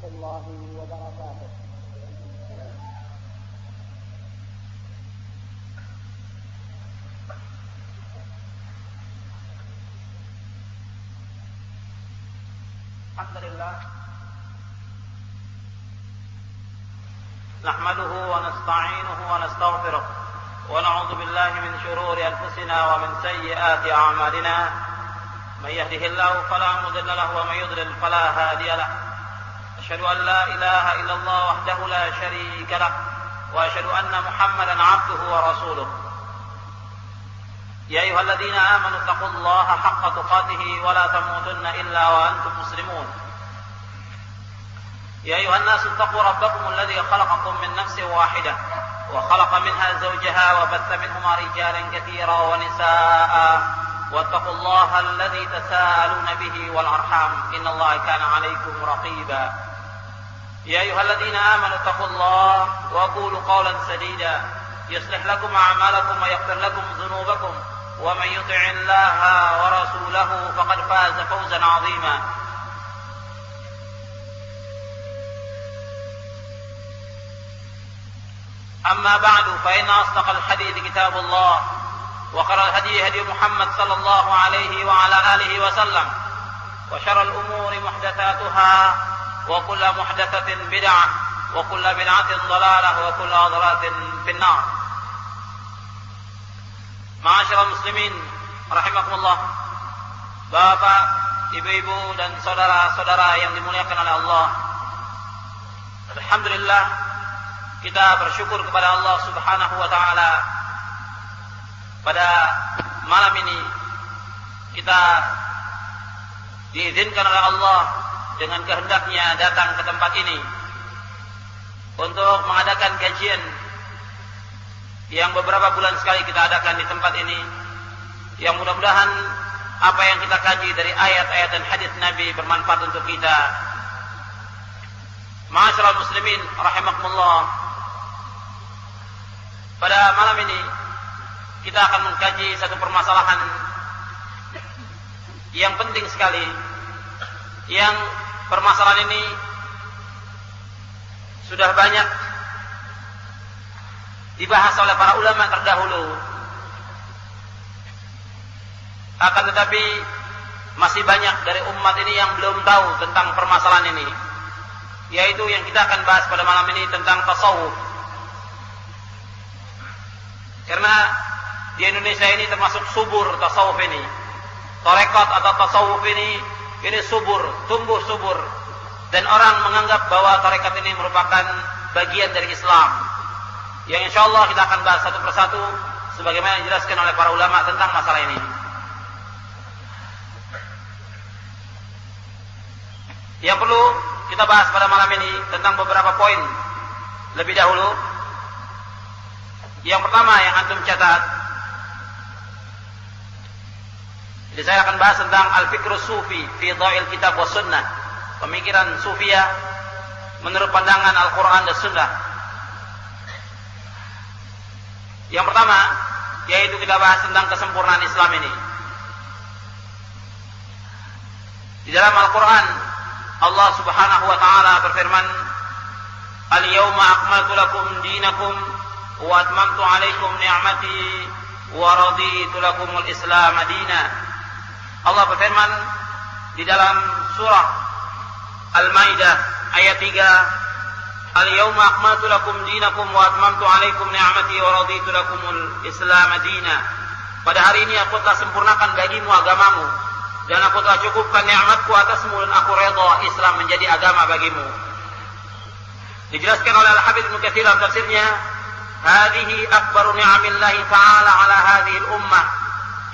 ورحمة الله وبركاته. الحمد لله نحمده ونستعينه ونستغفره ونعوذ بالله من شرور أنفسنا ومن سيئات أعمالنا. من يهده الله فلا مضل له ومن يضلل فلا هادي له. أشهد أن لا إله إلا الله وحده لا شريك له وأشهد أن محمدا عبده ورسوله. يا أيها الذين آمنوا اتقوا الله حق تقاته ولا تموتن إلا وأنتم مسلمون. يا أيها الناس اتقوا ربكم الذي خلقكم من نفس واحدة وخلق منها زوجها وبث منهما رجالا كثيرا ونساء واتقوا الله الذي تساءلون به والأرحام إن الله كان عليكم رقيبا. يا أيها الذين آمنوا اتقوا الله وقولوا قولا سديدا يصلح لكم أعمالكم ويغفر لكم ذنوبكم ومن يطع الله ورسوله فقد فاز فوزا عظيما. أما بعد فإن أصدق الحديث كتاب الله وخير الهدي هدي محمد صلى الله عليه وعلى آله وسلم وشر الأمور محدثاتها وكل محدثة بدعة وكل بدعة ضلالة وكل ضلالة في النار. Ma'asyiral muslimin rahimakumullah. Bapak, ibu-ibu dan saudara-saudara yang dimuliakan oleh Allah. Alhamdulillah, kita bersyukur kepada Allah Subhanahu wa taala. Pada malam ini kita diizinkan oleh Allah dengan kehendaknya datang ke tempat ini untuk mengadakan kajian yang beberapa bulan sekali kita adakan di tempat ini, yang mudah-mudahan apa yang kita kaji dari ayat-ayat dan hadis Nabi bermanfaat untuk kita. Ma'asyiral muslimin rahimakumullah. Pada malam ini kita akan mengkaji satu permasalahan yang penting sekali, yang permasalahan ini sudah banyak dibahas oleh para ulama terdahulu, akan tetapi masih banyak dari umat ini yang belum tahu tentang permasalahan ini, yaitu yang kita akan bahas pada malam ini tentang tasawuf. Karena di Indonesia ini termasuk subur tasawuf ini, tarekat atau tasawuf ini subur, tumbuh subur, dan orang menganggap bahwa tarekat ini merupakan bagian dari Islam. Yang insya Allah kita akan bahas satu persatu sebagaimana dijelaskan oleh para ulama tentang masalah ini. Yang perlu kita bahas pada malam ini tentang beberapa poin lebih dahulu. Yang pertama yang antum catat, jadi saya akan bahas tentang al-fikrus sufi fi dha'il kitab wa sunnah, pemikiran sufiyah menurut pandangan Al-Quran dan Sunnah. Yang pertama, yaitu kita bahas tentang kesempurnaan Islam ini. Di dalam Al-Quran, Allah Subhanahu wa taala berfirman, "Al-yawma akmaltu lakum dinakum wa atmamtu 'alaikum ni'mati wa raditu lakumul Islam madina." Allah berfirman di dalam surah Al-Maidah ayat 3, "Al-yawma akmaltu lakum dinakum wa atmamtu 'alaikum ni'mati wa raditu lakumul Islam madina." Pada hari ini aku telah sempurnakan bagimu agamamu dan aku telah cukupkan nikmatku atasmu dan aku redha Islam menjadi agama bagimu. Dijelaskan oleh Al-Habib Ibnu Katsir dalam tafsirnya, "Hadhihi akbaru ni'amillahi ta'ala 'ala hadhihi al-ummah,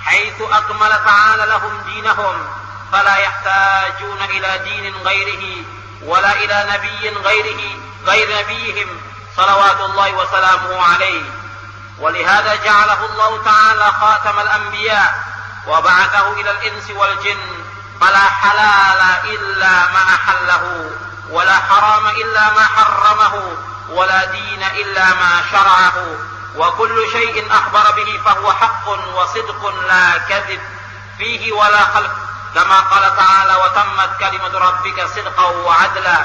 haitsu akmala ta'ala lahum dinahum, fala yahtajuna ila dinin ghairihi wala ila nabiyyin ghairihi غير نبيهم صلوات الله وسلامه عليه ولهذا جعله الله تعالى خاتم الأنبياء وبعثه إلى الإنس والجن فلا حلال إلا ما أحله ولا حرام إلا ما حرمه ولا دين إلا ما شرعه وكل شيء أخبر به فهو حق وصدق لا كذب فيه ولا خلق كما قال تعالى وتمت كلمة ربك صدقا وعدلا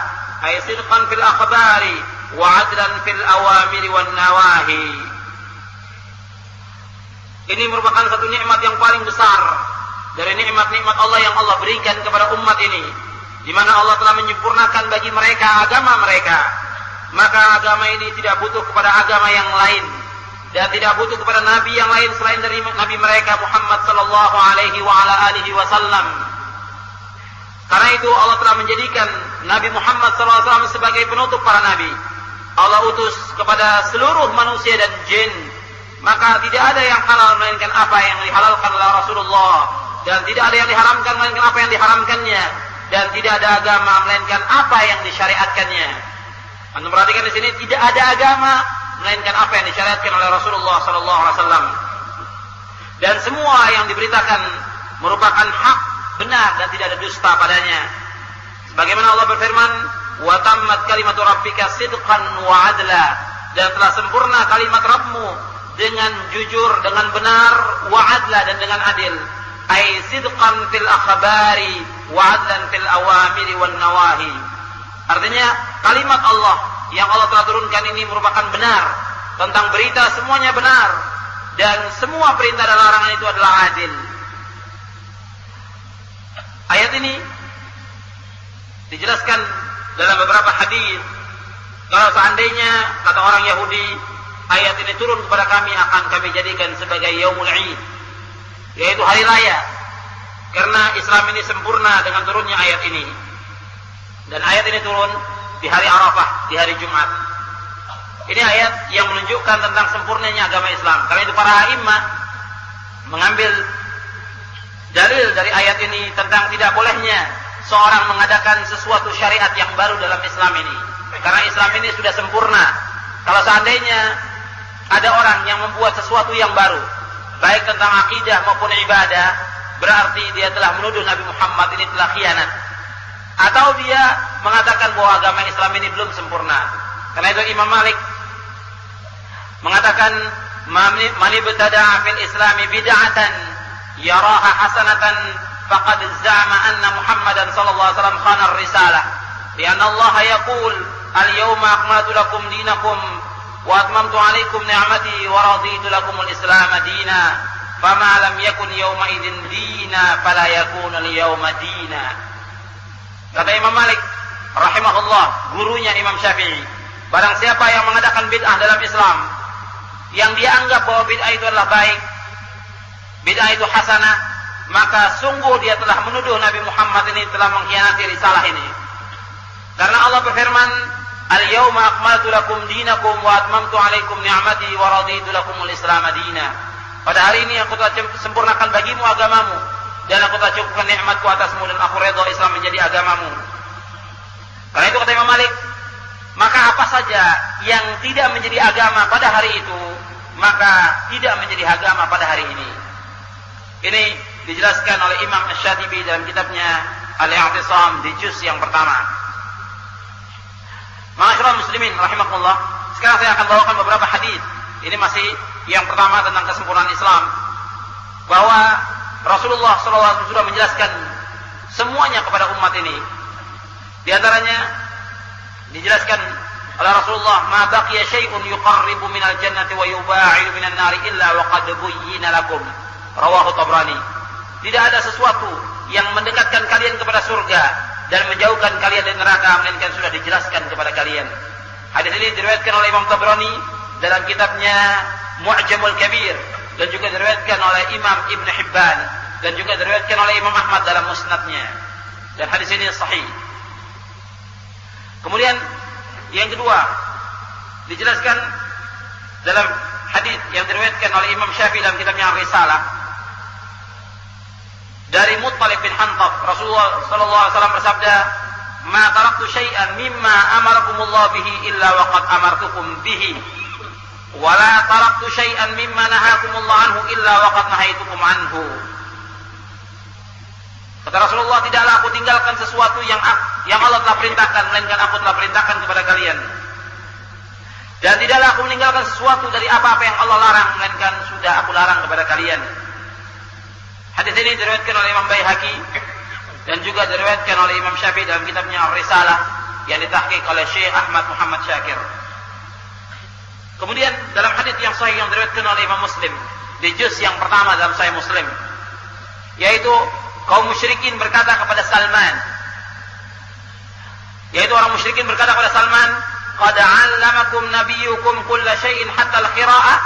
ay sidqan fil akhbari wa 'adlan fil awamiri wan nawahi. Ini merupakan satu nikmat yang paling besar dari nikmat-nikmat Allah yang Allah berikan kepada umat ini, di mana Allah telah menyempurnakan bagi mereka agama mereka. Maka agama ini tidak butuh kepada agama yang lain dan tidak butuh kepada nabi yang lain selain dari nabi mereka Muhammad sallallahu alaihi wa ala alihi wasallam. Karena itu Allah telah menjadikan Nabi Muhammad sallallahu alaihi wasallam sebagai penutup para nabi. Allah utus kepada seluruh manusia dan jin. Maka tidak ada yang halal melainkan apa yang dihalalkan oleh Rasulullah, dan tidak ada yang diharamkan melainkan apa yang diharamkannya, dan tidak ada agama melainkan apa yang disyariatkannya. Anda perhatikan di sini, tidak ada agama melainkan apa yang disyariatkan oleh Rasulullah sallallahu alaihi wasallam. Dan semua yang diberitakan merupakan hak, benar, dan tidak ada dusta padanya. Sebagaimana Allah berfirman, "Wa tammat kalimatu rabbika sidqan wa 'adla." Dan telah sempurna kalimat Rabbmu dengan jujur, dengan benar, wa 'adla, dan dengan adil. Ai sidqan fil akhbari wa 'adlan fil awamiri wan nawahi. Artinya kalimat Allah yang Allah telah turunkan ini merupakan benar, tentang berita semuanya benar, dan semua perintah dan larangan itu adalah adil. Ayat ini dijelaskan dalam beberapa hadis. Kalau seandainya kata orang Yahudi, ayat ini turun kepada kami akan kami jadikan sebagai Yaumul Id, yaitu hari raya, karena Islam ini sempurna dengan turunnya ayat ini. Dan ayat ini turun di hari Arafah, di hari Jumat. Ini ayat yang menunjukkan tentang sempurnanya agama Islam. Karena itu para a'immah mengambil dalil dari ayat ini tentang tidak bolehnya seorang mengadakan sesuatu syariat yang baru dalam Islam ini. Karena Islam ini sudah sempurna. Kalau seandainya ada orang yang membuat sesuatu yang baru, baik tentang akidah maupun ibadah, berarti dia telah menuduh Nabi Muhammad ini telah khianat. Atau dia mengatakan bahwa agama Islam ini belum sempurna. Karena itu Imam Malik mengatakan, "Man ibtada'a fil Islami bid'atan yaraha hasanatan faqad za'ama anna Muhammadan sallallahu alaihi wasallam khana ar-risalah. Lianna Allah yaqul, al-yawma akmaltu lakum dinakum wa atmamtu 'alaikum ni'mati wa raditu lakum al-Islam dina. Fama lam yakun yawma idzin dina fala yakunu al-yawma dina." Kata Imam Malik rahimahullah, gurunya Imam Syafi'i, barang siapa yang mengadakan bid'ah dalam Islam yang dia anggap bahwa bid'ah itu adalah baik, bid'ah itu hasanah, maka sungguh dia telah menuduh Nabi Muhammad ini telah mengkhianati risalah ini. Karena Allah berfirman, "Al-yawma akmaltu lakum dinakum wa atmamtu 'alaikum ni'mati wa raditu lakumul Islam dina." Pada hari ini aku telah sempurnakan bagimu agamamu, dan aku telah cukupkan nikmatku atasmu, dan aku redha Islam menjadi agamamu. Karena itu kata Imam Malik, maka apa saja yang tidak menjadi agama pada hari itu, maka tidak menjadi agama pada hari ini. Ini dijelaskan oleh Imam Asy-Syatibi dalam kitabnya Al-I'tisam di juz yang pertama. Ma'asyiral muslimin rahimakumullah, sekarang saya akan bawakan beberapa hadis. Ini masih yang pertama tentang kesempurnaan Islam, bahwa Rasulullah SAW sudah menjelaskan semuanya kepada umat ini. Di antaranya dijelaskan oleh Rasulullah, "Ma baqiya syai'un yuqarribu minal jannati wa yuba'idu minan nari illa wa qad buyyina lakum." Rawahu Tabrani. Tidak ada sesuatu yang mendekatkan kalian kepada surga dan menjauhkan kalian dari neraka melainkan sudah dijelaskan kepada kalian. Hadis ini diriwayatkan oleh Imam Tabrani dalam kitabnya Mu'jamul Kabir, dan juga diriwayatkan oleh Imam Ibn Hibban, dan juga diriwayatkan oleh Imam Ahmad dalam musnadnya. Dan hadis ini sahih. Kemudian yang kedua dijelaskan dalam hadis yang diriwayatkan oleh Imam Syafi'i dalam kitabnya Ar-Risalah dari Muttalib bin Hantab. Rasulullah sallallahu alaihi wasallam bersabda, "Ma taraktu syai'an mimma amarakumullah bihi illa wa qad amartukum bihi. Wala taraktu syai'an mimma nahakumullah anhu illa waqad nahaitukum anhu." Kata Rasulullah, tidaklah aku tinggalkan sesuatu yang Allah telah perintahkan melainkan aku telah perintahkan kepada kalian. Dan tidaklah aku meninggalkan sesuatu dari apa-apa yang Allah larang melainkan sudah aku larang kepada kalian. Hadis ini diriwayatkan oleh Imam Baihaqi dan juga diriwayatkan oleh Imam Syafi'i dalam kitabnya Ar-Risalah yang ditahqiq oleh Syekh Ahmad Muhammad Syakir. Kemudian dalam hadits yang sahih yang diriwayatkan oleh Imam Muslim di juz yang pertama dalam Sahih Muslim, yaitu kaum musyrikin berkata kepada Salman, yaitu orang musyrikin berkata kepada Salman, "Qad 'allamakum nabiyyukum kulla syai'in hatta al-qira'ah?"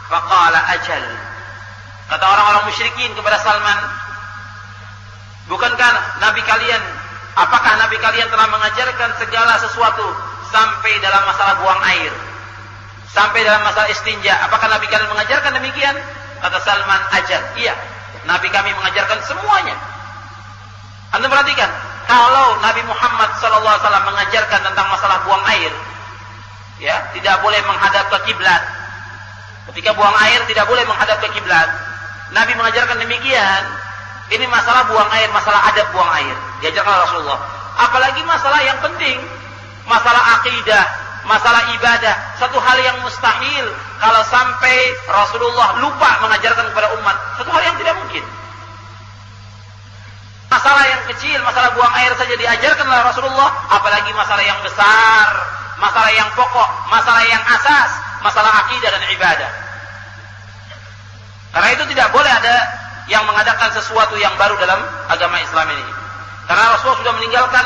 Faqala ajal. Kata orang-orang musyrikin kepada Salman, bukankah nabi kalian, apakah nabi kalian telah mengajarkan segala sesuatu sampai dalam masalah buang air, sampai dalam masalah istinja? Apakah nabi kalian mengajarkan demikian? Kata Salman, ajal. Iya, nabi kami mengajarkan semuanya. Anda perhatikan, kalau Nabi Muhammad SAW mengajarkan tentang masalah buang air, ya, tidak boleh menghadap ke kiblat. Ketika buang air tidak boleh menghadap ke kiblat. Nabi mengajarkan demikian. Ini masalah buang air, masalah adab buang air, diajarkan oleh Rasulullah. Apalagi masalah yang penting, masalah akidah, masalah ibadah, satu hal yang mustahil kalau sampai Rasulullah lupa mengajarkan kepada umat, satu hal yang tidak mungkin. Masalah yang kecil, masalah buang air saja diajarkan oleh Rasulullah, apalagi masalah yang besar, masalah yang pokok, masalah yang asas, masalah akidah dan ibadah. Karena itu tidak boleh ada yang mengadakan sesuatu yang baru dalam agama Islam ini. Karena Rasulullah sudah meninggalkan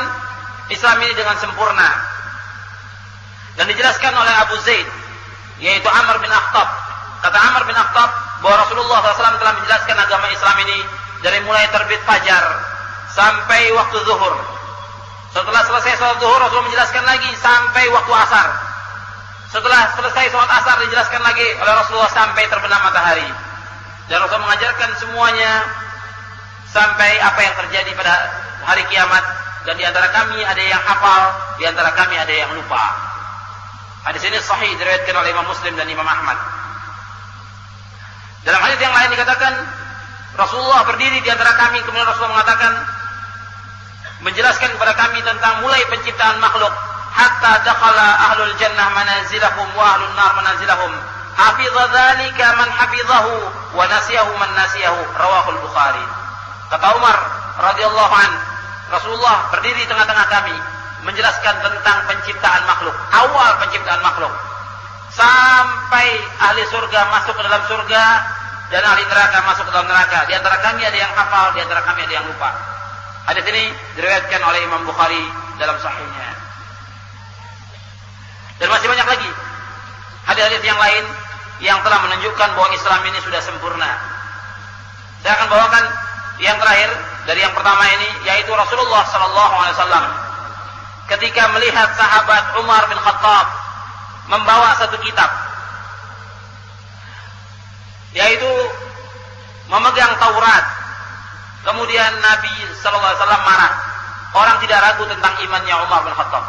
Islam ini dengan sempurna. Dan dijelaskan oleh Abu Zaid, yaitu Amr bin Akhtab. Kata Amr bin Akhtab bahwa Rasulullah SAW telah menjelaskan agama Islam ini dari mulai terbit fajar sampai waktu zuhur. Setelah selesai sholat zuhur, Rasulullah menjelaskan lagi sampai waktu asar. Setelah selesai sholat asar, dijelaskan lagi oleh Rasulullah sampai terbenam matahari. Dan Rasulullah mengajarkan semuanya sampai apa yang terjadi pada hari kiamat. Dan di antara kami ada yang hafal, di antara kami ada yang lupa. Hadis ini sahih diriwayatkan oleh Imam Muslim dan Imam Ahmad. Dalam hadis yang lain dikatakan, Rasulullah berdiri di antara kami, kemudian Rasulullah mengatakan, menjelaskan kepada kami tentang mulai penciptaan makhluk, hatta dakhala ahlul jannah manazilahum wa ahlun nar manazilahum. Hafidha dzalika man hafidhahu wa nasiyahu man nasiyahu. Rawahul Bukhari. Kata Umar radhiyallahu an, Rasulullah berdiri di tengah-tengah kami menjelaskan tentang penciptaan makhluk, awal penciptaan makhluk, sampai ahli surga masuk ke dalam surga dan ahli neraka masuk ke dalam neraka. Di antara kami ada yang hafal, di antara kami ada yang lupa. Hadis ini diriwayatkan oleh Imam Bukhari dalam sahihnya. Dan masih banyak lagi hadis-hadis yang lain yang telah menunjukkan bahwa Islam ini sudah sempurna. Saya akan bawakan yang terakhir dari yang pertama ini, yaitu Rasulullah SAW ketika melihat sahabat Umar bin Khattab membawa satu kitab, yaitu memegang Taurat. Kemudian Nabi SAW marah. Orang tidak ragu tentang imannya Umar bin Khattab.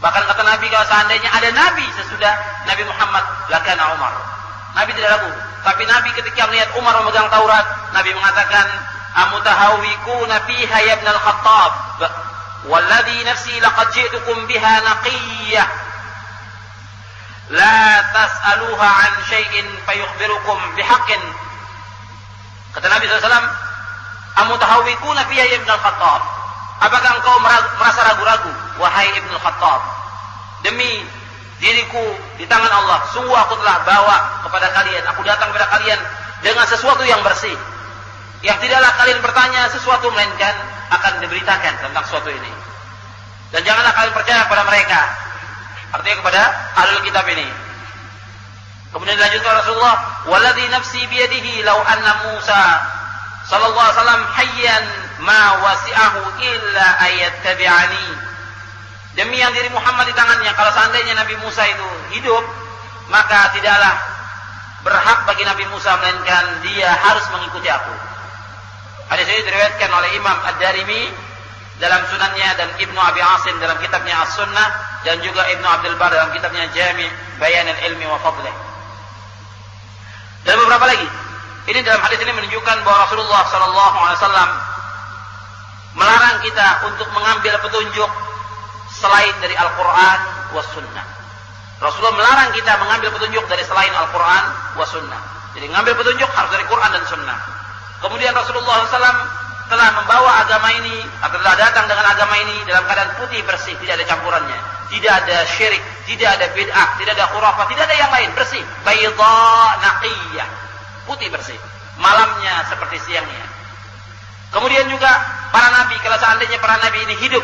Bahkan kata Nabi, kalau seandainya ada Nabi sesudah Nabi Muhammad, lakana Umar. Nabi tidak ragu. Tapi Nabi ketika melihat Umar memegang Taurat, Nabi mengatakan, amutahawwikuna fiha ya ibn al-Khattab, walladhi nafsi laqad ji'tukum biha naqiyyah, la tas'aluha an syai'in fayukhbirukum bihaqqin. Kata Nabi SAW, amutahawwikuna fiha ya ibn al-Khattab, apakah engkau merasa ragu-ragu, wahai ibn al-Khattab? Demi diriku di tangan Allah, sungguh aku telah bawa kepada kalian, aku datang kepada kalian dengan sesuatu yang bersih, yang tidaklah kalian bertanya sesuatu melainkan akan diberitakan tentang sesuatu ini. Dan janganlah kalian percaya kepada mereka, artinya kepada ahlul kitab ini. Kemudian dilanjutkan Rasulullah, waladhi nafsi biyadihi law anna Musa sallallahu alaihi wasallam hayyan ma wasi'ahu illa ayattabi'ani. Demi yang diri Muhammad di tangannya, kalau seandainya Nabi Musa itu hidup, maka tidaklah berhak bagi Nabi Musa melainkan dia harus mengikuti aku. Hadis ini diriwayatkan oleh Imam Ad-Darimi dalam sunannya dan Ibnu Abi Asim dalam kitabnya As-Sunnah, dan juga Ibnu Abdul Bar dalam kitabnya Jami' Bayan al-Ilmi wa Fadlih. Dan beberapa lagi. Ini dalam hadis ini menunjukkan bahwa Rasulullah SAW melarang kita untuk mengambil petunjuk selain dari Al-Quran was Sunnah. Rasulullah melarang kita mengambil petunjuk dari selain Al-Quran was Sunnah. Jadi mengambil petunjuk harus dari Quran dan Sunnah. Kemudian Rasulullah SAW telah membawa agama ini, atau telah datang dengan agama ini dalam keadaan putih bersih, tidak ada campurannya, tidak ada syirik, tidak ada bid'ah, tidak ada khurafat, tidak ada yang lain, bersih, bayda naqiyah, putih bersih, malamnya seperti siangnya. Kemudian juga para nabi, kalau seandainya para nabi ini hidup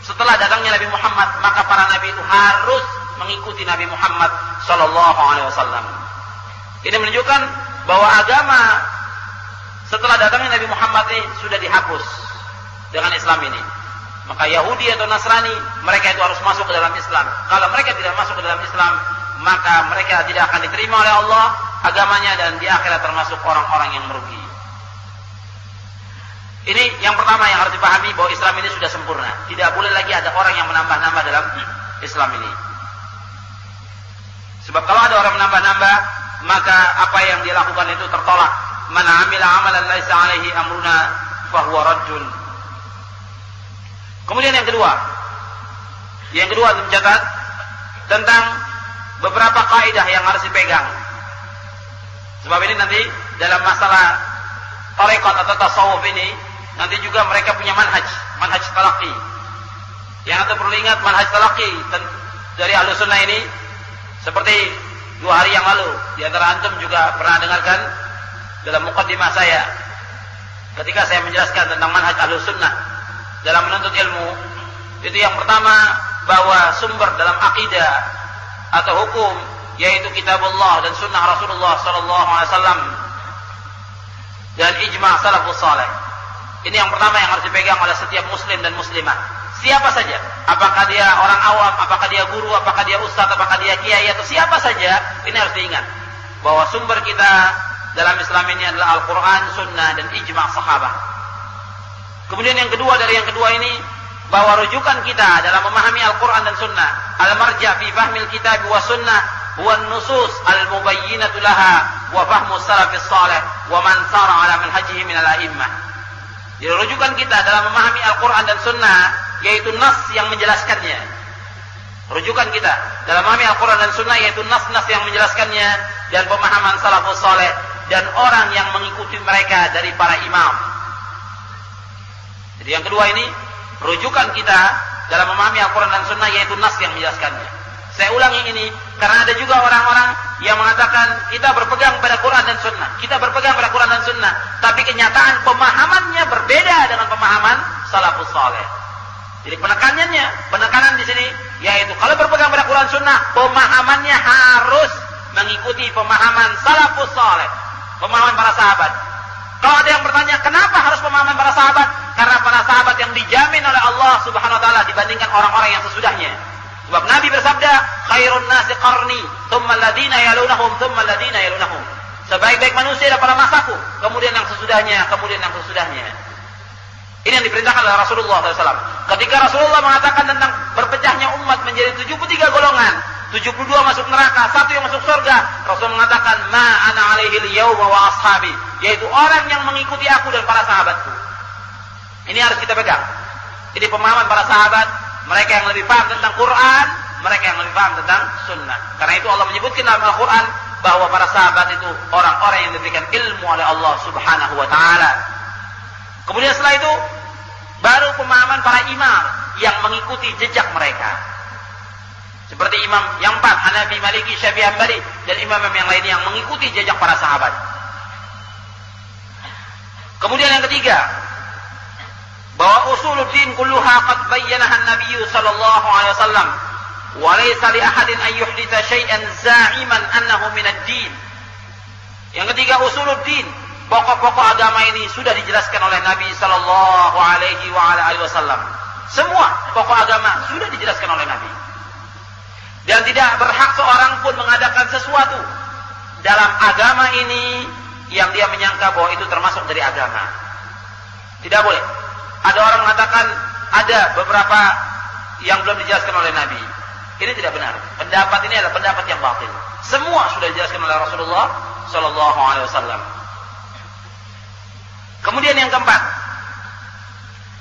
setelah datangnya Nabi Muhammad, maka para nabi itu harus mengikuti Nabi Muhammad sallallahu alaihi wasallam. Ini menunjukkan bahwa agama setelah datangnya Nabi Muhammad ini sudah dihapus dengan Islam ini. Maka Yahudi atau Nasrani, mereka itu harus masuk ke dalam Islam. Kalau mereka tidak masuk ke dalam Islam, maka mereka tidak akan diterima oleh Allah agamanya, dan di akhirat termasuk orang-orang yang merugi. Ini yang pertama yang harus dipahami, bahwa Islam ini sudah sempurna. Tidak boleh lagi ada orang yang menambah-nambah dalam Islam ini. Sebab kalau ada orang menambah-nambah, maka apa yang dia lakukan itu tertolak. Man 'amila 'amalan laisa 'alaihi amruna fahuwa raddun. Kemudian yang kedua mencatat tentang beberapa kaidah yang harus dipegang. Sebab ini nanti dalam masalah tarekat atau tasawuf ini, nanti juga mereka punya manhaj talaqi. Yang antum perlu ingat, manhaj talaqi dari Ahlus Sunnah ini, seperti 2 hari yang lalu, di antara antum juga pernah dengarkan dalam muqaddimah saya, ketika saya menjelaskan tentang manhaj Ahlus Sunnah dalam menuntut ilmu, itu yang pertama, bahwa sumber dalam akidah atau hukum yaitu kitabullah dan sunnah Rasulullah sallallahu alaihi wasallam dan ijma' salafus saleh. Ini yang pertama yang harus dipegang oleh setiap muslim dan muslimah. Siapa saja, apakah dia orang awam, apakah dia guru, apakah dia ustaz, apakah dia kiai, atau siapa saja, ini harus diingat bahwa sumber kita dalam Islam ini adalah Al-Quran, Sunnah, dan ijma' sahabat. Kemudian yang kedua dari yang kedua ini, bahwa rujukan kita dalam memahami Al-Quran dan Sunnah, al-marja' fi fahmil kitab wa sunnah huwa an-nusus al-mubayyinatu laha wa fahmu salafis salih wa man sara ala manhajihi min al-a'immah. Jadi rujukan kita dalam memahami Al-Quran dan Sunnah yaitu nas yang menjelaskannya. Rujukan kita dalam memahami Al-Quran dan Sunnah yaitu nas-nas yang menjelaskannya, dan pemahaman salafus saleh dan orang yang mengikuti mereka dari para imam. Jadi yang kedua ini, rujukan kita dalam memahami Al-Quran dan Sunnah yaitu nas yang menjelaskannya. Saya ulangi ini karena ada juga orang-orang yang mengatakan kita berpegang pada Quran dan Sunnah, kita berpegang pada Quran dan Sunnah, tapi kenyataan pemahamannya berbeda dengan pemahaman salafus saleh. Jadi penekanan di sini yaitu kalau berpegang pada Quran Sunnah, pemahamannya harus mengikuti pemahaman salafus saleh, pemahaman para sahabat. Kalau ada yang bertanya, kenapa harus pemahaman para sahabat? Karena para sahabat yang dijamin oleh Allah Subhanahu wa taala dibandingkan orang-orang yang sesudahnya. Sebab Nabi bersabda, khairun nasi qarni, tsumma alladziina yalunahum, tsumma alladziina yalunahum. Sebaik-baik manusia adalah para masaku, kemudian yang sesudahnya, kemudian yang sesudahnya. Ini yang diperintahkan oleh Rasulullah SAW. Ketika Rasulullah mengatakan tentang berpecahnya umat menjadi 73 golongan, 72 masuk neraka, 1 yang masuk surga, Rasul mengatakan, ma ana alaihi al-yawma wa ashabi, yaitu orang yang mengikuti aku dan para sahabatku. Ini harus kita pegang. Ini pemahaman para sahabat, mereka yang lebih paham tentang Quran, mereka yang lebih paham tentang Sunnah. Karena itu Allah menyebutkan dalam Al-Quran bahwa para sahabat itu orang-orang yang diberikan ilmu oleh Allah Subhanahu wa taala. Kemudian setelah itu baru pemahaman para imam yang mengikuti jejak mereka. Seperti imam yang 4, Hanafi, Maliki, Syafi'i, Hambali, dan imam yang lain yang mengikuti jejak para sahabat. Kemudian yang ketiga, bahwa usuluddin kulluha qad bayyanaha an-nabiy sallallahu alaihi wasallam wa laysa li ahadin an yuhditha syai'an za'iman annahu min ad-din. Yang ketiga, usuluddin, pokok-pokok agama ini sudah dijelaskan oleh Nabi sallallahu alaihi wasallam. Semua pokok agama sudah dijelaskan oleh Nabi. Dan tidak berhak seorang pun mengadakan sesuatu dalam agama ini yang dia menyangka bahwa itu termasuk dari agama. Tidak boleh. Ada orang mengatakan ada beberapa yang belum dijelaskan oleh Nabi. Ini tidak benar. Pendapat ini adalah pendapat yang batil. Semua sudah dijelaskan oleh Rasulullah sallallahu alaihi wasallam. Kemudian yang keempat,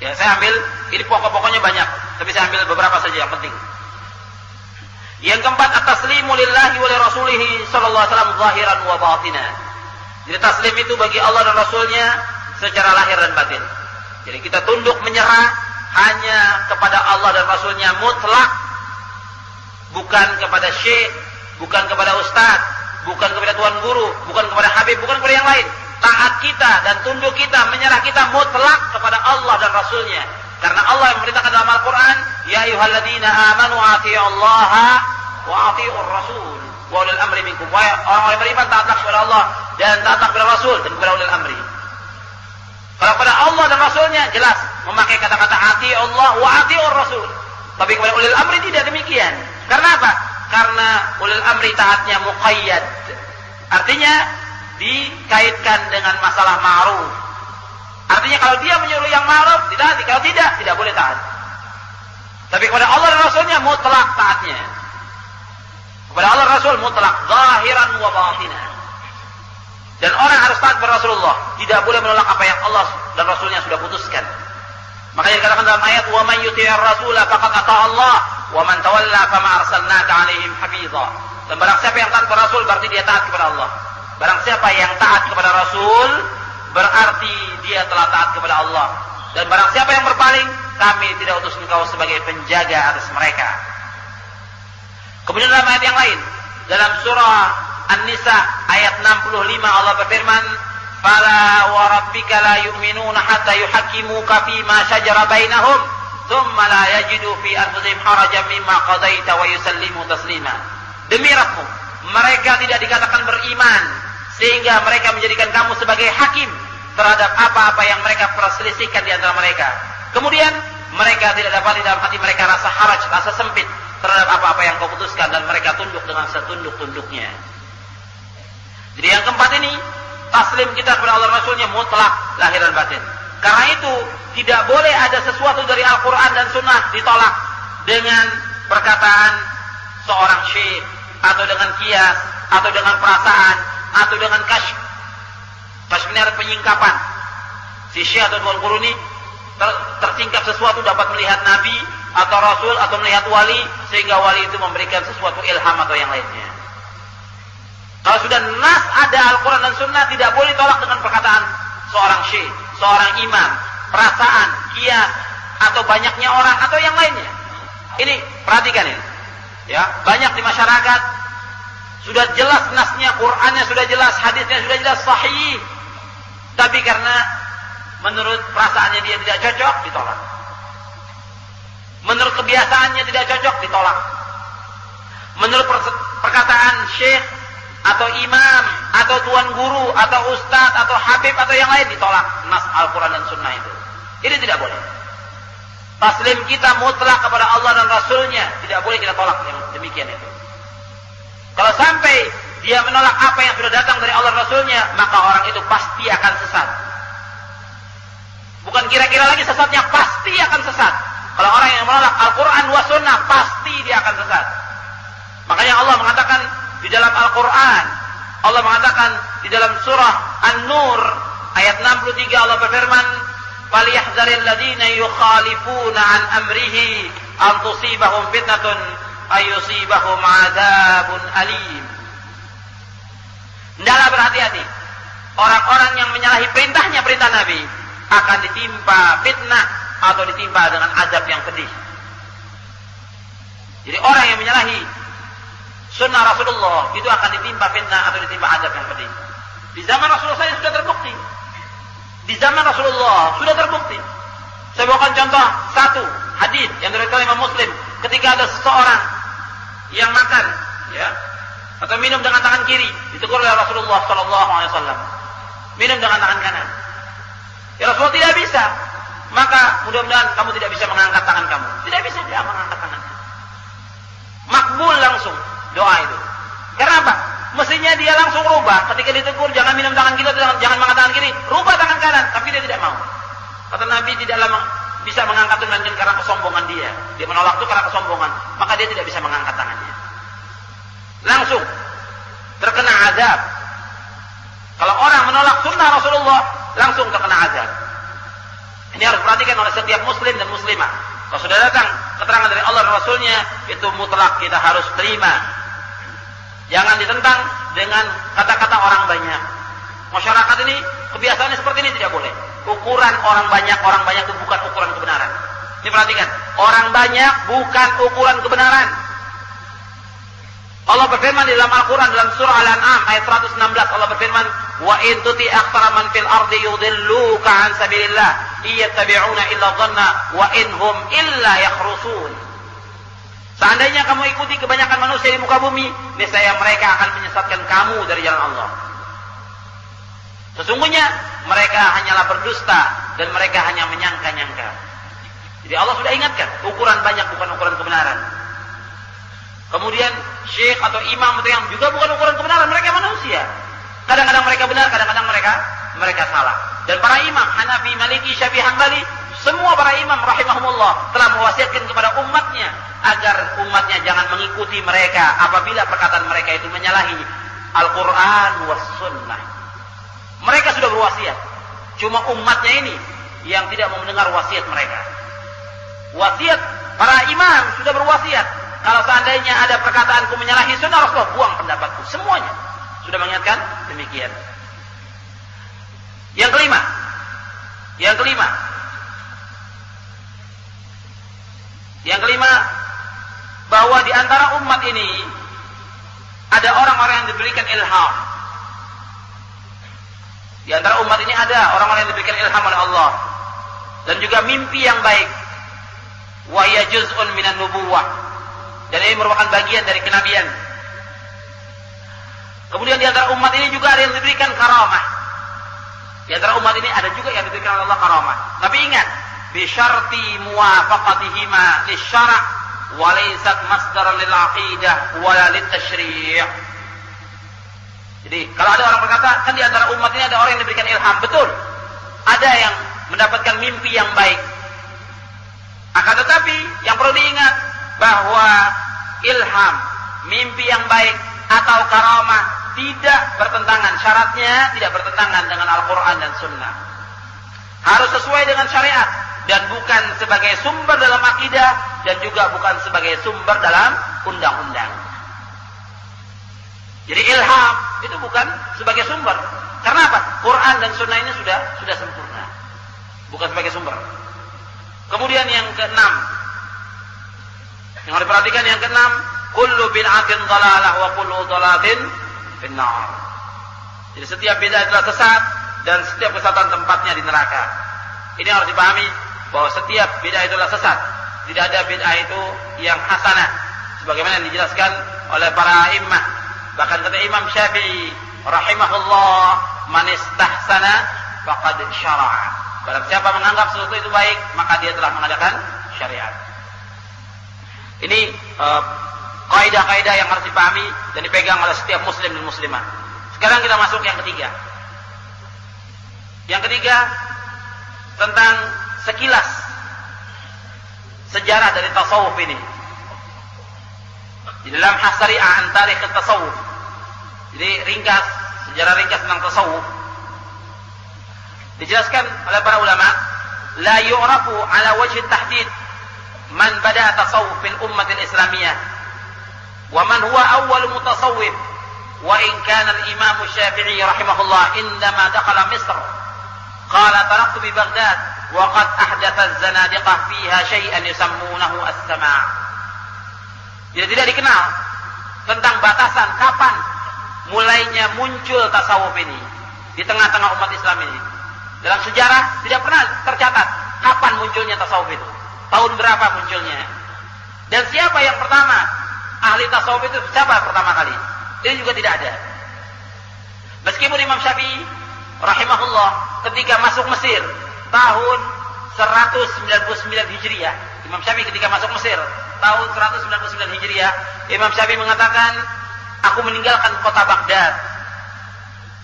ya saya ambil, ini pokok-pokoknya banyak, tapi saya ambil beberapa saja yang penting. Yang keempat, at-taslimu lillahi wa li rasulihi sallallahu alaihi wasallam zahiran wa batinan. Jadi taslim itu bagi Allah dan Rasulnya secara lahir dan batin. Jadi kita tunduk menyerah hanya kepada Allah dan Rasulnya mutlak, bukan kepada syekh, bukan kepada ustadz, bukan kepada tuan guru, bukan kepada habib, bukan kepada yang lain. Taat kita dan tunduk kita, menyerah kita mutlak kepada Allah dan Rasulnya. Karena Allah yang memerintahkan dalam Al-Quran, ya ayyuhalladzina amanu atii'ullaha wa atii'ur rasul wa ulil amri minkum. Orang-orang beriman taatlah kepada Allah dan taatlah kepada Rasul dan kepada ulil amri. Kalau kepada Allah dan Rasulnya jelas memakai kata-kata atii'ullah wa atii'ur rasul. Tapi kepada ulil amri tidak demikian. Karena apa? Karena ulil amri taatnya muqayyad. Artinya dikaitkan dengan masalah ma'ruf. Artinya kalau dia menyuruh yang ma'ruf ditaati, kalau tidak boleh taat. Tapi kepada Allah dan Rasulnya mutlak taatnya. Kepada Allah dan Rasul mutlak zahiran wa batinan. Dan orang harus taat kepada Rasulullah, tidak boleh menolak apa yang Allah dan Rasulnya sudah putuskan. Makanya dikatakan dalam ayat wa man yuti'ir rasula faqad ata'a Allah wa man tawalla fama arsalnaka 'alaihim hafiza. Dan barang siapa yang taat kepada Rasul berarti dia taat kepada Allah. Barang siapa yang taat kepada Rasul berarti dia telah taat kepada Allah. Dan barang siapa yang berpaling, kami tidak utus engkau sebagai penjaga atas mereka. Kemudian dalam ayat yang lain, dalam surah An-Nisa ayat 65 Allah berfirman, "Fala wa rabbika la yu'minuna hatta yuhaqqimuka fi ma shajara bainahum, thumma la yajidu fi anfusihim harajan mimma qadaita wa yusallimu taslima." Demi Rabbmu, mereka tidak dikatakan beriman sehingga mereka menjadikan kamu sebagai hakim terhadap apa-apa yang mereka perselisihkan di antara mereka. Kemudian mereka tidak dapat di dalam hati mereka rasa haraj, rasa sempit terhadap apa-apa yang kau putuskan, dan mereka tunduk dengan setunduk-tunduknya. Jadi yang keempat ini, taslim kita kepada Allah Rasulnya mutlak lahir dan batin. Karena itu tidak boleh ada sesuatu dari Al-Quran dan Sunnah ditolak dengan perkataan seorang syekh, atau dengan kias, atau dengan perasaan, atau dengan kasyf. Kasyf ini adalah penyingkapan. Si syekh atau tuan guru ini tersingkap sesuatu, dapat melihat Nabi atau Rasul atau melihat wali, sehingga wali itu memberikan sesuatu ilham atau yang lainnya. Kalau sudah nas ada Al-Quran dan Sunnah, tidak boleh tolak dengan perkataan seorang syekh, seorang imam, perasaan, kias, atau banyaknya orang atau yang lainnya. Ini perhatikan ini. Ya, banyak di masyarakat sudah jelas nasnya, Qur'annya sudah jelas, hadisnya sudah jelas sahih, tapi karena menurut perasaannya dia tidak cocok, ditolak. Menurut kebiasaannya tidak cocok, ditolak. Menurut perkataan syekh atau imam atau tuan guru atau ustadz atau habib atau yang lain, ditolak nas Al-Quran dan Sunnah itu. Ini tidak boleh. Taslim kita mutlak kepada Allah dan Rasulnya, tidak boleh kita tolak demikian itu. Kalau sampai dia menolak apa yang sudah datang dari Allah dan Rasulnya, maka orang itu pasti akan sesat. Bukan kira-kira lagi sesatnya, pasti akan sesat. Kalau orang yang menolak Al-Quran wa Sunnah, pasti dia akan sesat. Makanya Allah mengatakan di dalam Al-Quran, Allah mengatakan di dalam surah An-Nur ayat 63, Allah berfirman, "Falyahdharil ladzina yukhalifuna an amrihi an tusibahum fitnatun ay yusibahum 'adzabun alim." Hendaklah berhati-hati orang-orang yang menyalahi perintahnya, perintah Nabi, akan ditimpa fitnah atau ditimpa dengan azab yang pedih. Jadi orang yang menyalahi sunnah Rasulullah itu akan ditimpa fitnah atau ditimpa azab yang pedih. Di zaman Rasulullah saya sudah terbukti. Di zaman Rasulullah sudah terbukti. Saya bawakan contoh satu hadis yang diriwayatkan Imam Muslim, ketika ada seseorang yang makan, ya, atau minum dengan tangan kiri, ditegur oleh Rasulullah SAW. Minum dengan tangan kanan. Ya Rasulullah, tidak bisa. Maka mudah-mudahan kamu tidak bisa mengangkat tangan kamu. Tidak bisa dia mengangkat tangannya. Makbul langsung doa itu. Karena apa? Mestinya dia langsung rubah. Ketika ditegur, jangan minum tangan kiri, jangan makan tangan kiri, rubah tangan kanan. Tapi dia tidak mau. Kata Nabi, tidaklah bisa mengangkat tangannya karena kesombongan dia. Dia menolak itu karena kesombongan. Maka dia tidak bisa mengangkat tangannya. Langsung terkena azab. Kalau orang menolak sunnah Rasulullah, langsung terkena azab. Ini harus perhatikan oleh setiap muslim dan muslimah. Kalau sudah datang keterangan dari Allah dan Rasulnya, itu mutlak kita harus terima. Jangan ditentang dengan kata-kata orang banyak. Masyarakat ini kebiasaannya seperti ini, tidak boleh. ukuran orang banyak itu bukan ukuran kebenaran. Ini perhatikan, orang banyak bukan ukuran kebenaran. Allah berfirman di dalam Al-Quran dalam surah Al-An'am ayat 116, Allah berfirman, "Wa in tuti aktsara man fil ardi yudilluka 'an sabilillah, iyattabi'una illa dhanna wa inhum illa yakhrusun." Seandainya kamu ikuti kebanyakan manusia di muka bumi, niscaya mereka akan menyesatkan kamu dari jalan Allah. Sesungguhnya mereka hanyalah berdusta dan mereka hanya menyangka-nyangka. Jadi Allah sudah ingatkan, ukuran banyak bukan ukuran kebenaran. Kemudian syekh atau imam itu yang juga bukan ukuran kebenaran, mereka manusia. Kadang-kadang mereka benar, kadang-kadang mereka salah. Dan para imam Hanafi, Maliki, Syafi'i, Hambali, semua para imam rahimahumullah telah mewasiatkan kepada umatnya agar umatnya jangan mengikuti mereka apabila perkataan mereka itu menyalahi Al-Quran was sunnah. Mereka sudah berwasiat. Cuma umatnya ini yang tidak mau mendengar wasiat mereka. Wasiat para imam sudah berwasiat. Kalau seandainya ada perkataanku menyalahi sunnah Rasulullah, buang pendapatku. Semuanya sudah mengingatkan demikian. Yang kelima, bahwa di antara umat ini ada orang-orang yang diberikan ilham. Di antara umat ini ada orang-orang yang diberikan ilham oleh Allah dan juga mimpi yang baik. Wa hiya juz'un minan nubuwah. Dan ini merupakan bagian dari kenabian. Kemudian di antara umat ini juga ada yang diberikan karamah. Di antara umat ini ada juga yang diberikan oleh Allah karamah. Tapi ingat, bi syarti muwafaqatihima lisyara' wa laysat masdaran lil aqidah wala lit tasyri'. Jadi, kalau ada orang berkata, kan di antara umat ini ada orang yang diberikan ilham, betul. Ada yang mendapatkan mimpi yang baik. Akan tetapi yang perlu diingat bahwa ilham, mimpi yang baik atau karamah tidak bertentangan, syaratnya tidak bertentangan dengan Al-Quran dan Sunnah. Harus sesuai dengan syariat dan bukan sebagai sumber dalam akidah dan juga bukan sebagai sumber dalam undang-undang. Jadi ilham itu bukan sebagai sumber. Karena apa? Quran dan Sunnah ini sudah sempurna, bukan sebagai sumber. Kemudian yang keenam, yang harus diperhatikan yang keenam, kullu bid'atin dhalalah wa kullu dhalalatin finnar. Jadi setiap bid'ah adalah sesat dan setiap kesesatan tempatnya di neraka. Ini harus dipahami bahwa setiap bid'ah itulah sesat. Tidak ada bid'ah itu yang hasanah sebagaimana yang dijelaskan oleh para imam. Bahkan kata Imam Syafi'i rahimahullah, man istahsana faqad syara'a. Barang siapa menganggap sesuatu itu baik, maka dia telah mengadakan syariat. Ini kaidah-kaidah yang harus dipahami dan dipegang oleh setiap muslim dan muslimah. Sekarang kita masuk yang ketiga. Yang ketiga tentang sekilas sejarah dari tasawuf ini. Di dalam Hasari'ah an Tarikh at-Tasawuf. Jadi ringkas, sejarah ringkas tentang tasawuf. Dijelaskan oleh para ulama, la yu'rafu ala wajhi tahdid man bada'a tasawuf fil ummah al-islamiyah wa man huwa awwal mutasawwif wa in kana al-imam Syafi'i rahimahullah indama dakhala Misr qala taraktu bi Baghdad wa qad ahdatha az-zanadiqah fiha shay'an yusammunahu as-sama'. Jadi tidak dikenal tentang batasan kapan mulainya muncul tasawuf ini di tengah-tengah umat Islam ini. Dalam sejarah tidak pernah tercatat kapan munculnya tasawuf itu, tahun berapa munculnya, dan siapa yang pertama ahli tasawuf itu, siapa pertama kali. Ini juga tidak ada. Meskipun Imam Syafi'i rahimahullah ketika masuk Mesir tahun 199 Hijriah, Imam Syafi'i ketika masuk Mesir tahun 199 Hijriah, Imam Syafi'i mengatakan, aku meninggalkan kota Baghdad.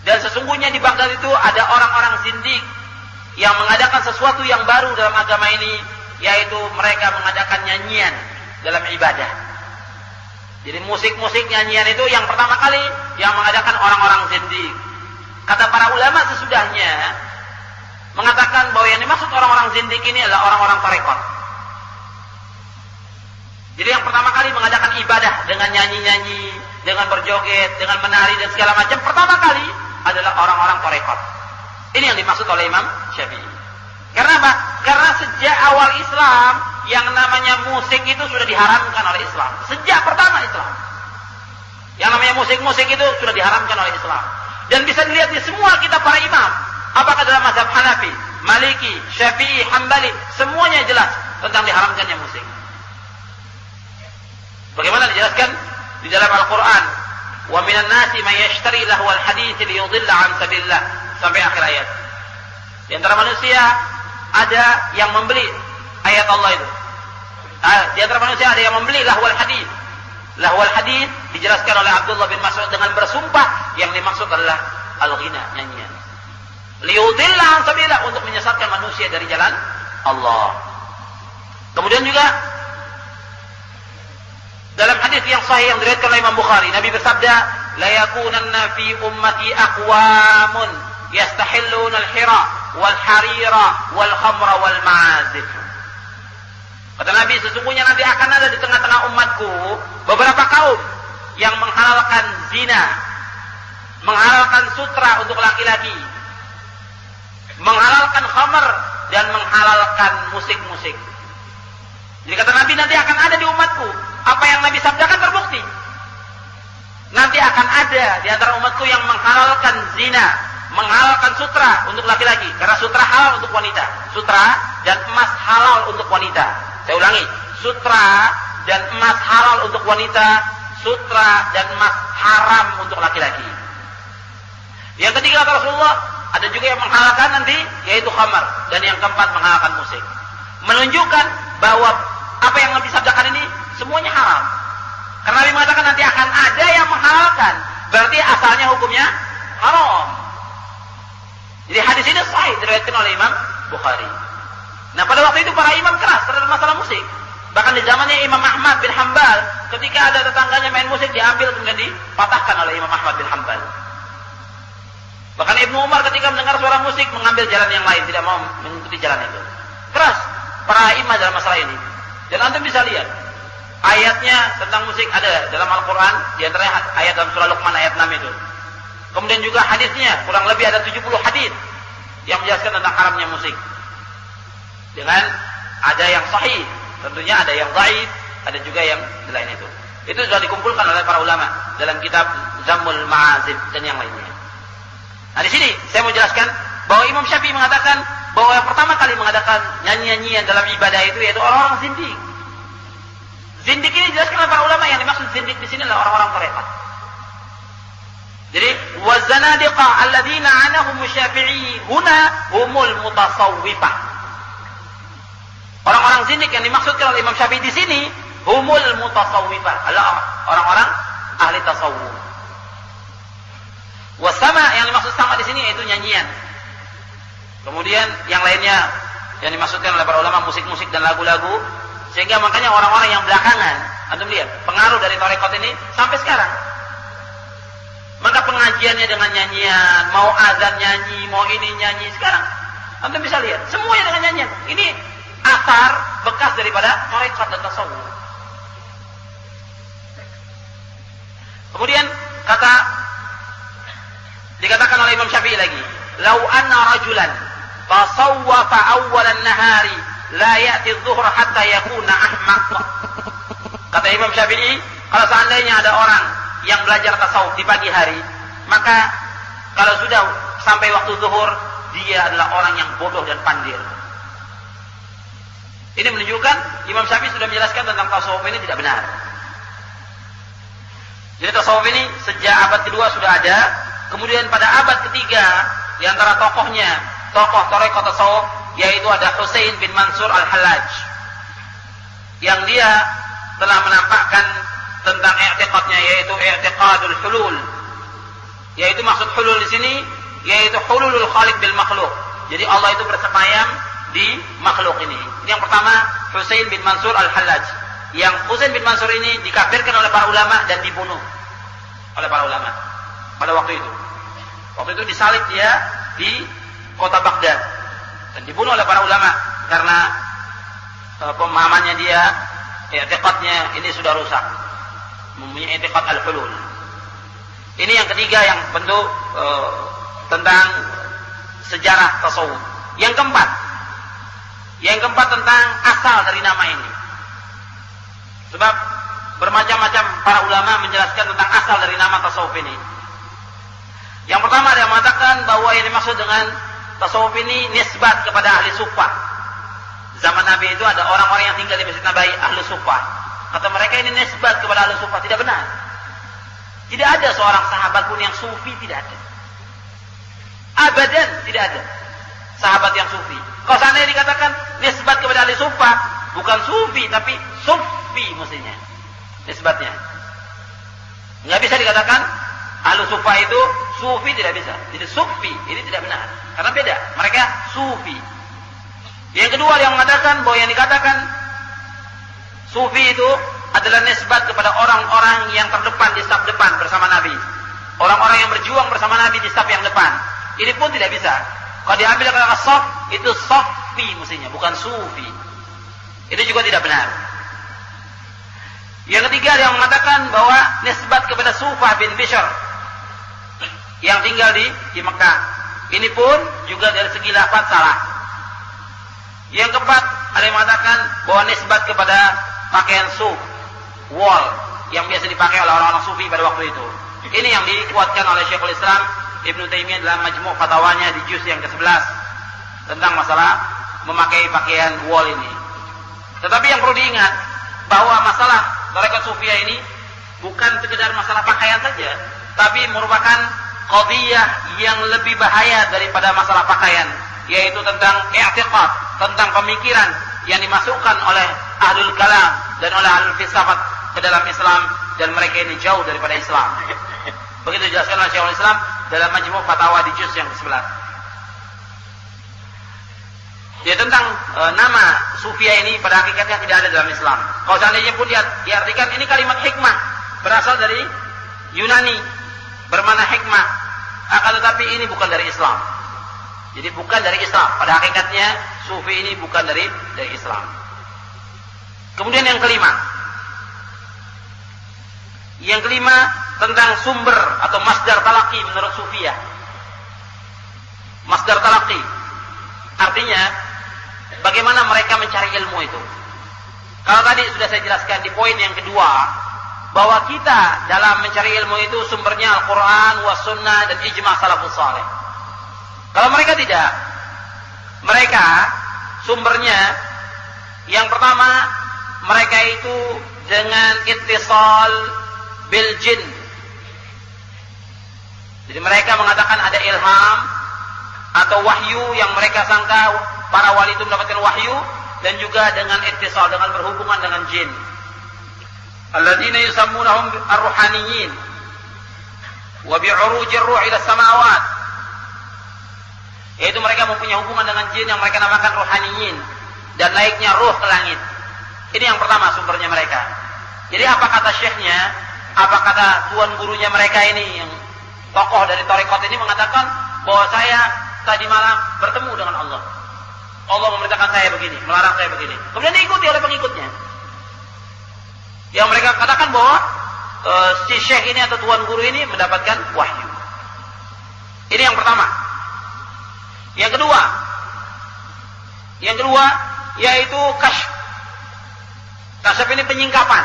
Dan sesungguhnya di Baghdad itu ada orang-orang zindik yang mengadakan sesuatu yang baru dalam agama ini, yaitu mereka mengadakan nyanyian dalam ibadah. Jadi musik-musik nyanyian itu yang pertama kali yang mengadakan orang-orang zindik. Kata para ulama sesudahnya mengatakan bahwa yang dimaksud orang-orang zindik ini adalah orang-orang tarekat. Jadi yang pertama kali mengadakan ibadah dengan nyanyi-nyanyi, dengan berjoget, dengan menari dan segala macam, pertama kali adalah orang-orang tarekat. Ini yang dimaksud oleh Imam Syafi'i. Karena apa? Karena sejak awal Islam yang namanya musik itu sudah diharamkan oleh Islam. Sejak pertama Islam. Yang namanya musik-musik itu sudah diharamkan oleh Islam. Dan bisa dilihat di semua kitab para imam. Apakah dalam mazhab Hanafi, Maliki, Syafi'i, Hambali, semuanya jelas tentang diharamkannya musik. Bagaimana dijelaskan di dalam Al-Quran? Wa minan nasi man yashtari lahwal hadits liyudilla an sabilillah, sampai akhir ayat. Di antara manusia ada yang membeli ayat Allah itu. Di antara manusia ada yang membeli lahwal hadits. Lahwal hadits dijelaskan oleh Abdullah bin Mas'ud dengan bersumpah yang dimaksud adalah al-ghina, nyanyian. Liyudilla an sabilillah, untuk menyesatkan manusia dari jalan Allah. Kemudian juga dalam hadis yang sahih yang diriwayatkan oleh Imam Bukhari, Nabi bersabda, "La yakunanna fi ummati aqwamun yastahilluna al-hira wal harira wal khamra wal ma'azif." Kata Nabi, sesungguhnya nanti akan ada di tengah-tengah umatku beberapa kaum yang menghalalkan zina, menghalalkan sutra untuk laki-laki, menghalalkan khamr, dan menghalalkan musik-musik. Jadi kata Nabi, nanti akan ada di umatku apa yang Nabi sabdakan terbukti. Nanti akan ada di antara umatku yang menghalalkan zina, menghalalkan sutra untuk laki-laki, karena sutra halal untuk wanita. Sutra dan emas halal untuk wanita. Saya ulangi, sutra dan emas halal untuk wanita, sutra dan emas haram untuk laki-laki. Yang ketiga kata Rasulullah, ada juga yang menghalalkan nanti, yaitu khamar, dan yang keempat menghalalkan musik. Menunjukkan bahwa apa yang Nabi sabdakan ini semuanya haram. Karena Nabi mengatakan nanti akan ada yang menghalalkan, berarti asalnya hukumnya haram. Jadi hadis ini sahih diriwayatkan oleh Imam Bukhari. Nah, pada waktu itu para imam keras terhadap masalah musik. Bahkan di zamannya Imam Ahmad bin Hanbal, ketika ada tetangganya main musik, diambil kemudian dipatahkan oleh Imam Ahmad bin Hanbal. Bahkan Ibnu Umar ketika mendengar suara musik mengambil jalan yang lain, tidak mau mengikuti jalan itu. Keras para imam dalam masalah ini. Dan antum bisa lihat ayatnya tentang musik ada dalam Al-Quran, di antaranya ayat dalam surah Luqman ayat 6 itu. Kemudian juga hadisnya, kurang lebih ada 70 hadis yang menjelaskan tentang haramnya musik. Dengan ada yang sahih, tentunya ada yang dhaif, ada juga yang lain itu. Itu sudah dikumpulkan oleh para ulama dalam kitab Zammul Ma'azib dan yang lainnya. Nah, di sini saya mau jelaskan bahwa Imam Syafi'i mengatakan bahwa yang pertama kali mengadakan nyanyi-nyanyian dalam ibadah itu yaitu orang-orang zindik. Zindik ini dijelaskan oleh para ulama, yang dimaksud zindik di sini adalah orang-orang tarekat. Jadi wazanadiqa alladzina anahum Syafi'i huna humul mutasawwifah. Orang-orang zindik yang dimaksudkan oleh Imam Syafi'i di sini humul mutasawwifah, adalah orang-orang ahli tasawuf. Wasama, yang dimaksud sama di sini yaitu nyanyian. Kemudian yang lainnya yang dimaksudkan oleh para ulama musik-musik dan lagu-lagu, sehingga makanya orang-orang yang belakangan, antum lihat pengaruh dari tarekat ini sampai sekarang. Maka pengajiannya dengan nyanyian, mau azan nyanyi, mau ini nyanyi, sekarang antum bisa lihat semuanya dengan nyanyian. Ini asar bekas daripada tarekat dan tasawuf. Kemudian dikatakan oleh Imam Syafi'i lagi, "Lau anna rajulan tasawwafa awwalan nahari la ya'ti adh-dhuhra hatta yakuna ahmaq." Kata Imam Syafi'i, kalau seandainya ada orang yang belajar tasawuf di pagi hari, maka kalau sudah sampai waktu zuhur, dia adalah orang yang bodoh dan pandir. Ini menunjukkan Imam Syafi'i sudah menjelaskan tentang tasawuf ini tidak benar. Jadi tasawuf ini sejak abad kedua sudah ada. Kemudian pada abad ketiga, di antara tokoh tarekat tasawuf, yaitu ada Husain bin Mansur al-Hallaj, yang dia telah menampakkan tentang i'tiqadnya, yaitu i'tiqadul hulul. Yaitu maksud hulul di sini yaitu hululul khaliq bil makhluk. Jadi Allah itu bersemayam di makhluk ini. Ini yang pertama, Husain bin Mansur al-Hallaj. Yang Husain bin Mansur ini dikafirkan oleh para ulama dan dibunuh oleh para ulama pada waktu itu. Waktu itu disalib dia di kota Baghdad dan dibunuh oleh para ulama karena pemahamannya dia, i'tiqadnya ini sudah rusak, mempunyai i'tiqad al-hulul. Ini yang ketiga yang bentuk tentang sejarah tasawuf. Yang keempat, Yang keempat tentang asal dari nama ini. Sebab bermacam-macam para ulama menjelaskan tentang asal dari nama tasawuf ini. Yang pertama ada yang mengatakan bahwa yang dimaksud dengan tasawuf ini nisbat kepada ahli sufah. Zaman Nabi itu ada orang-orang yang tinggal di Masjid Nabawi ahli sufah. Kata mereka ini nisbat kepada ahli sufah, tidak benar. Tidak ada seorang sahabat pun yang sufi, tidak ada. Abadan tidak ada sahabat yang sufi. Kalau seandainya dikatakan nisbat kepada ahli sufah, bukan sufi tapi sufi mestinya nisbatnya. Nggak bisa dikatakan ahli sufah itu sufi, tidak bisa. Jadi sufi ini tidak benar karena beda. Mereka sufi. Yang kedua yang mengatakan bahwa yang dikatakan sufi itu adalah nisbat kepada orang-orang yang terdepan di saf depan bersama Nabi. Orang-orang yang berjuang bersama Nabi di saf yang depan. Ini pun tidak bisa. Kalau diambil kata saf, itu safi mestinya, bukan sufi. Itu juga tidak benar. Yang ketiga yang mengatakan bahwa nisbat kepada Sufah bin Bishr yang tinggal di Mekah. Ini pun juga dari segi lafaz salah. Yang keempat ada yang mengatakan bahwa nisbat kepada pakaian suf, wal, yang biasa dipakai oleh orang-orang sufi pada waktu itu. Ini yang dikuatkan oleh Syekhul Islam Ibnu Taimiyah dalam majmu' fatwanya di juz yang ke-11 tentang masalah memakai pakaian wal ini. Tetapi yang perlu diingat bahwa masalah tarekat sufiyah ini bukan sekedar masalah pakaian saja, tapi merupakan qadhiyah yang lebih bahaya daripada masalah pakaian, yaitu tentang i'tiqad, tentang pemikiran yang dimasukkan oleh ahlul kalam dan oleh ahlul filsafat ke dalam Islam, dan mereka ini jauh daripada Islam. Begitu dijelaskan oleh Syekhul Islam dalam majmu' fatwa di juz yang ke-11. Ya, tentang nama sufia ini pada hakikatnya tidak ada dalam Islam. Kalau seandainya pun diartikan ini kalimat hikmah, berasal dari Yunani, bermakna hikmah, akan tetapi ini bukan dari Islam. Jadi bukan dari Islam. Pada hakikatnya sufi ini bukan dari Islam. Kemudian yang kelima. Yang kelima tentang sumber atau masdar talaqi menurut sufiyah. Masdar talaqi artinya bagaimana mereka mencari ilmu itu. Kalau tadi sudah saya jelaskan di poin yang kedua, bahwa kita dalam mencari ilmu itu sumbernya Al-Quran, was-sunnah, dan ijma' salafus saleh. Kalau mereka tidak, mereka sumbernya yang pertama, mereka itu dengan ittisal bil jin. Jadi mereka mengatakan ada ilham atau wahyu yang mereka sangka para wali itu mendapatkan wahyu, dan juga dengan ittisal, dengan berhubungan dengan jin. Alladzina yusammunahum ar-ruhaniyyin wa bi'urujir ruh ila samawat. Yaitu mereka mempunyai hubungan dengan jin yang mereka namakan ruhaniyyin, dan naiknya ruh ke langit. Ini yang pertama sumbernya mereka. Jadi apa kata syekhnya, apa kata tuan gurunya mereka ini, yang tokoh dari tarekat ini mengatakan bahwa saya tadi malam bertemu dengan Allah. Allah memerintahkan saya begini, melarang saya begini. Kemudian diikuti oleh pengikutnya. Yang mereka katakan bahwa si syekh ini atau tuan guru ini mendapatkan wahyu. Ini yang pertama. Yang kedua yaitu kasyf. Kasyf ini penyingkapan.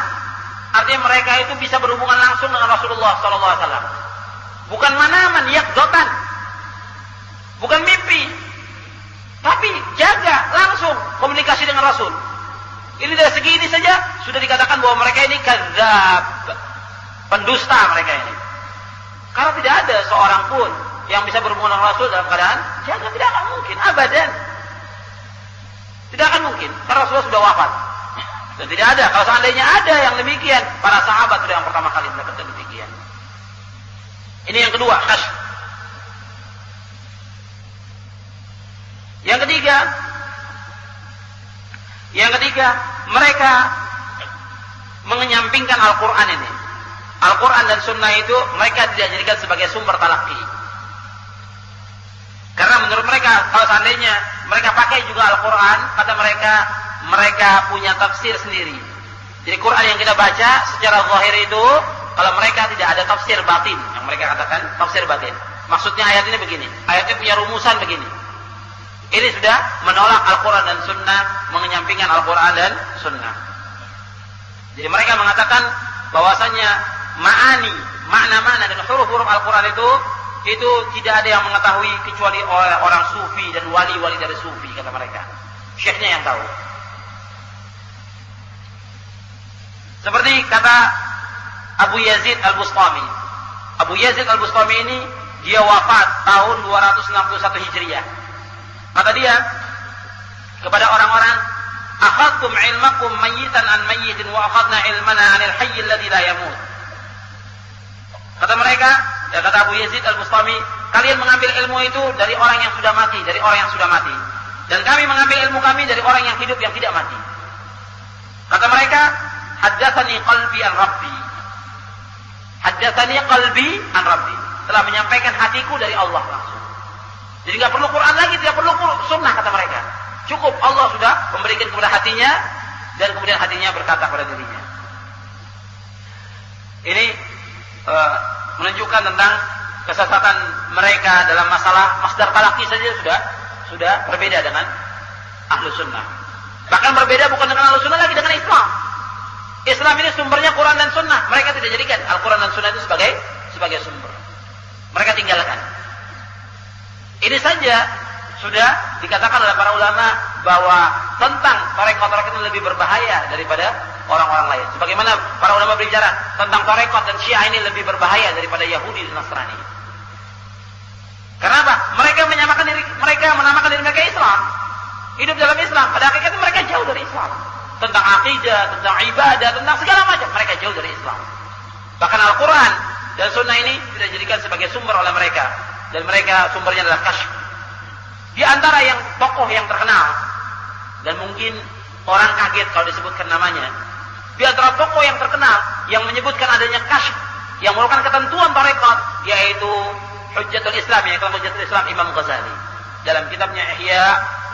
Artinya mereka itu bisa berhubungan langsung dengan Rasulullah SAW. Bukan manaman, yaqdatan. Bukan mimpi. Tapi jaga langsung komunikasi dengan Rasul. Ini dari segi ini saja sudah dikatakan bahwa mereka ini kadzab, pendusta mereka ini. Karena tidak ada seorang pun yang bisa berhubungan dengan Rasul dalam keadaan jaga, tidak akan mungkin, abadan. Tidak akan mungkin, karena Rasulullah sudah wafat. Dan tidak ada, kalau seandainya ada yang demikian, para sahabat sudah yang pertama kali mendapatkan demikian. Ini yang kedua, kasyf. Yang ketiga, mereka menyampingkan Al-Quran ini. Al-Quran dan Sunnah itu mereka tidak jadikan sebagai sumber talaqi. Karena menurut mereka, kalau seandainya mereka pakai juga Al-Quran, kata mereka punya tafsir sendiri. Jadi Quran yang kita baca secara zahir itu, kalau mereka tidak ada tafsir batin, yang mereka katakan tafsir batin. Maksudnya ayat ini begini, ayatnya punya rumusan begini. Ini sudah menolak Al-Quran dan Sunnah, mengenyampingkan Al-Quran dan Sunnah. Jadi mereka mengatakan bahwasanya ma'ani, makna-makna dan huruf-huruf Al-Quran itu tidak ada yang mengetahui kecuali orang sufi dan wali-wali dari sufi, kata mereka. Syekhnya yang tahu. Seperti kata Abu Yazid Al-Bustami. Abu Yazid Al-Bustami ini dia wafat tahun 261 Hijriah. Kata dia kepada orang-orang, "Akhadtum ilmakum mayyitan an mayyitin wa akhadna ilmana 'anil hayy alladzi la yamut." Kata mereka, kata Abu Yazid Al-Bustami, kalian mengambil ilmu itu dari orang yang sudah mati, dari orang yang sudah mati. Dan kami mengambil ilmu kami dari orang yang hidup yang tidak mati. Kata mereka, haddatsani qalbi an rabbi. Haddatsani qalbi an rabbi. Telah menyampaikan hatiku dari Allah langsung. Jadi enggak perlu Quran lagi, tidak perlu sunnah, kata mereka. Cukup Allah sudah memberikan kepada hatinya dan kemudian hatinya berkata kepada dirinya. Ini menunjukkan tentang kesesatan mereka dalam masalah masdar talaqi saja sudah berbeda dengan ahlu sunnah. Bahkan berbeda bukan dengan ahlu sunnah lagi, dengan Islam. Islam ini sumbernya Quran dan Sunnah. Mereka tidak jadikan Al-Quran dan Sunnah itu sebagai sumber. Mereka tinggalkan. Ini saja sudah dikatakan oleh para ulama bahwa tentang tarekat-tarekat ini lebih berbahaya daripada orang-orang lain. Sebagaimana para ulama berbicara tentang tarekat dan Syiah ini lebih berbahaya daripada Yahudi dan Nasrani. Kenapa? Mereka menamakan diri mereka Islam. Hidup dalam Islam. Pada hakikatnya mereka jauh dari Islam. Tentang akidah, tentang ibadah, tentang segala macam mereka jauh dari Islam. Bahkan Al-Quran dan Sunnah ini tidak dijadikan sebagai sumber oleh mereka. Dan mereka sumbernya adalah kasyf. Di antara yang tokoh yang terkenal, dan mungkin orang kaget kalau disebutkan namanya, di antara tokoh yang terkenal yang menyebutkan adanya kasyf yang merupakan ketentuan tarekat, yaitu Hujjatul Islam, yaitu Hujjatul Islam Imam Ghazali dalam kitabnya Ihya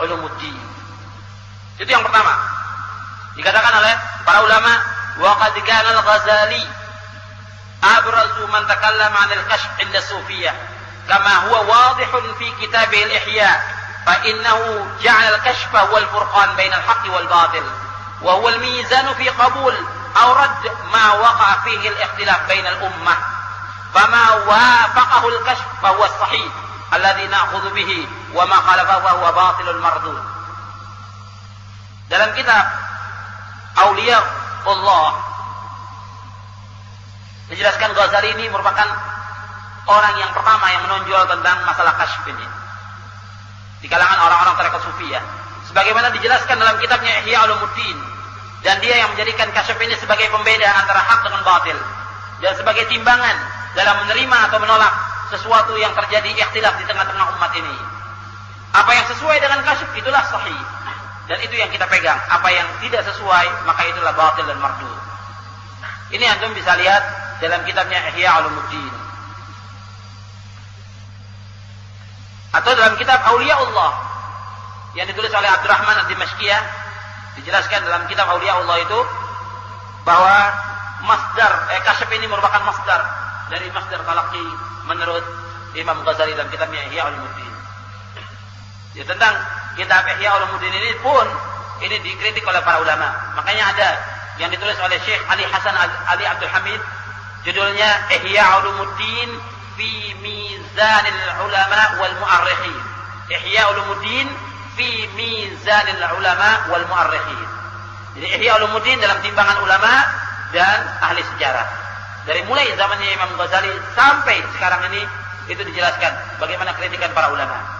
Ulumuddin. Itu yang pertama. Dikatakan oleh para ulama, wa qad kana al-Ghazali abrazu man takallama 'anil kasyf 'inda sufiyah. كما هو واضح في كتابه الإحياء فإنه جعل الكشف هو الفرقان بين الحق والباطل وهو الميزان في قبول أو رد ما وقع فيه الاختلاف بين الأمة فما وافقه الكشف فهو الصحيح الذي نأخذ به وما خالفه فهو باطل مردود. Dalam kitab Aulia Allah dijelaskan Ghazali ini merupakan orang yang pertama yang menonjol tentang masalah kasyf ini di kalangan orang-orang tarekat sufiyah, sebagaimana dijelaskan dalam kitabnya Ihya Ulumuddin. Dan dia yang menjadikan kasyf ini sebagai pembeda antara hak dengan batil dan sebagai timbangan dalam menerima atau menolak sesuatu yang terjadi ikhtilaf di tengah-tengah umat ini. Apa yang sesuai dengan kasyf itulah sahih, dan itu yang kita pegang. Apa yang tidak sesuai maka itulah batil dan mardud. Ini antum bisa lihat dalam kitabnya Ihya Ulumuddin. Atau dalam kitab Aulia Allah yang ditulis oleh Abdurrahman Ad-Dimashqiyah, dijelaskan dalam kitab Aulia Allah itu bahwa masdar kasyf ini merupakan masdar dari masdar talaqi menurut Imam Ghazali dalam kitabnya Ihya Ulumuddin. Ya, tentang kitab Ihya Ulumuddin ini pun ini dikritik oleh para ulama. Makanya ada yang ditulis oleh Syekh Ali Hasan Ali Abdul Hamid, judulnya Ihya Ulumuddin fi mizanil ulama wal mu'arrikhin. Ihya Ulumuddin fi mizanil ulama wal mu'arrikhin. Jadi Ihya Ulumuddin dalam timbangan ulama dan ahli sejarah. Dari mulai zamannya Imam Ghazali sampai sekarang ini itu dijelaskan bagaimana kritikan para ulama.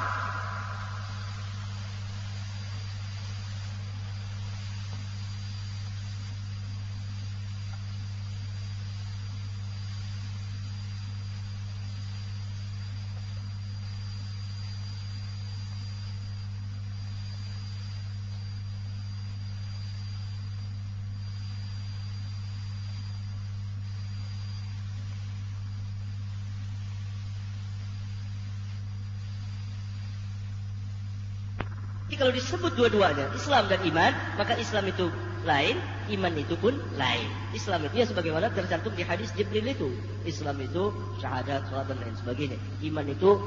Kalau disebut dua-duanya Islam dan iman, maka Islam itu lain, iman itu pun lain. Islam itu ya sebagaimana tercantum di hadis Jibril itu. Islam itu syahadat, salat dan lain sebagainya. Iman itu